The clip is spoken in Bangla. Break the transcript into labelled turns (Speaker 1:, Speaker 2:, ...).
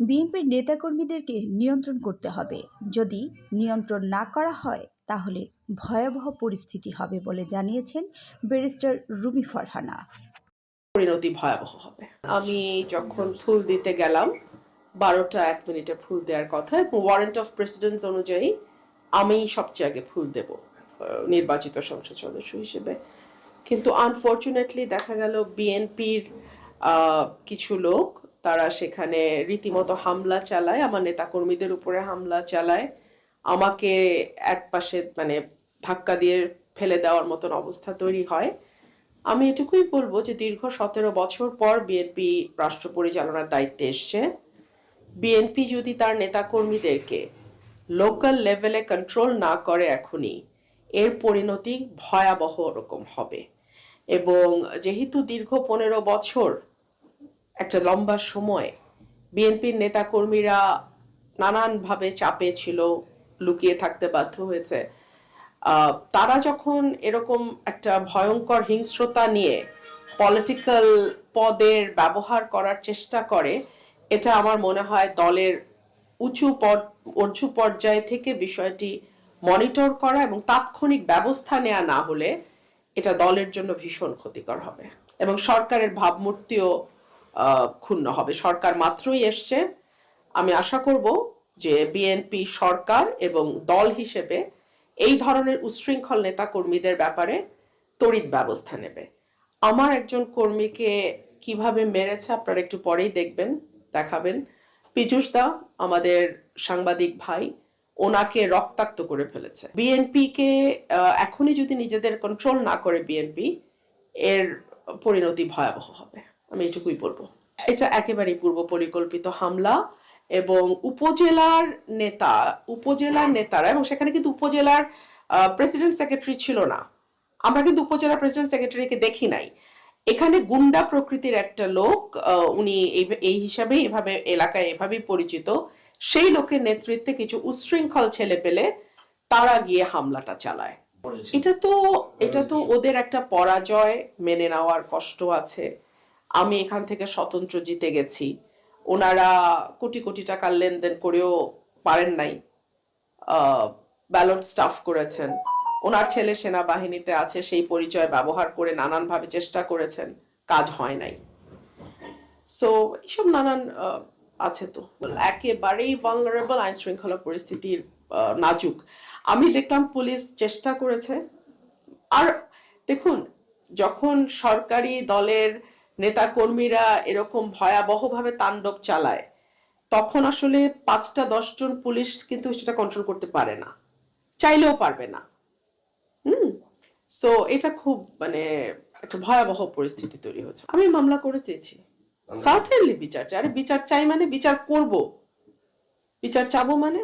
Speaker 1: বিএনপির নেতাকর্মীদেরকে নিয়ন্ত্রণ করতে হবে। যদি নিয়ন্ত্রণ না করা হয় তাহলে ভয়াবহ পরিস্থিতি হবে বলে জানিয়েছেন ব্যারিস্টার রুমি ফারহানা।
Speaker 2: পরিণতি ভয়াবহ হবে। আমি যখন ফুল দিতে গেলাম 12টা 1 মিনিটে ফুল দেওয়ার কথা এবং ওয়ারেন্ট অফ প্রেসিডেন্স অনুযায়ী আমি সবচেয়ে আগে ফুল দেব নির্বাচিত সংসদ সদস্য হিসেবে। কিন্তু আনফরচুনেটলি দেখা গেল বিএনপির কিছু লোক তারা সেখানে রীতিমতো হামলা চালায়, আমার নেতাকর্মীদের উপরে হামলা চালায়, আমাকে এক পাশে মানে ধাক্কা দিয়ে ফেলে দেওয়ার মতন অবস্থা তৈরি হয়। আমি এটুকুই বলবো যে দীর্ঘ 17 বছর পর বিএনপি রাষ্ট্র পরিচালনার দায়িত্বে এসছে। বিএনপি যদি তার নেতাকর্মীদেরকে লোকাল লেভেলে কন্ট্রোল না করে এখনই, এর পরিণতি ভয়াবহ রকম হবে। এবং যেহেতু দীর্ঘ 15 বছর একটা লম্বা সময় বিএনপির নেতাকর্মীরা নানানভাবে চাপে ছিল, লুকিয়ে থাকতে বাধ্য হয়েছে, তারা যখন এরকম একটা ভয়ঙ্কর হিংস্রতা নিয়ে পলিটিক্যাল পদের ব্যবহার করার চেষ্টা করে, এটা আমার মনে হয় দলের উঁচু পর্যায় থেকে বিষয়টি মনিটর করা এবং তাৎক্ষণিক ব্যবস্থা নেওয়া না হলে এটা দলের জন্য ভীষণ ক্ষতিকর হবে এবং সরকারের ভাবমূর্তিও ক্ষুণ্ণ হবে। সরকার মাত্রই এসছে, আমি আশা করব যে বিএনপি সরকার এবং দল হিসেবে এই ধরনের উচ্ছৃঙ্খল নেতা কর্মীদের ব্যাপারে তড়িৎ ব্যবস্থা নেবে। আমার একজন কর্মীকে কিভাবে মেরেছে আপনারা একটু পরেই দেখাবেন। পীযূষ দা আমাদের সাংবাদিক ভাই, ওনাকে রক্তাক্ত করে ফেলেছে। বিএনপিকে এখনই যদি নিজেদের কন্ট্রোল না করে বিএনপি, এর পরিণতি ভয়াবহ হবে, আমি এটুকুই বলবো। এটা একেবারেই পূর্ব পরিকল্পিত হামলা এবং উপজেলার নেতারা এবং সেখানে কিন্তু উপজেলার প্রেসিডেন্ট সেক্রেটারি ছিল না, আমরা কিন্তু উপজেলা প্রেসিডেন্ট সেক্রেটারিকে দেখি নাই। এখানে গুন্ডা প্রকৃতির একটা লোক, উনি এই হিসাবে এভাবে এলাকায় এভাবেই পরিচিত, সেই লোকের নেতৃত্বে কিছু উচ্ছৃঙ্খল ছেলে পেলে তারা গিয়ে হামলাটা চালায়। এটা তো ওদের একটা পরাজয়, মেনে নেওয়ার কষ্ট আছে। আমি এখান থেকে স্বতন্ত্র জিতে গেছি, ওনারা কোটি কোটি টাকার লেনদেন করেও পারেন নাই, ব্যালট স্টাফ করেছেন, ওনার ছেলে সেনাবাহিনীতে আছে, সেই পরিচয় ব্যবহার করে নানানভাবে চেষ্টা করেছেন, কাজ হয় নাই। সো এইসব নানান আছে। তো একেবারেই ভালনারেবল, আইন শৃঙ্খলা পরিস্থিতির নাজুক। আমি দেখলাম পুলিশ চেষ্টা করেছে। আর দেখুন, যখন সরকারি দলের নেতাকর্মীরা এরকম ভয়াবহভাবে তাণ্ডব চালায়, তখন আসলে 5-10 জন পুলিশ কিন্তু সেটা কন্ট্রোল করতে পারে না, চাইলেও পারবে না। সো এটা খুব মানে একটা ভয়াবহ পরিস্থিতি তৈরি হচ্ছে। আমি মামলা করে চেয়েছি, সার্টেনলি বিচার চাই। আরে বিচার চাই মানে বিচার করব, বিচার চাবো মানে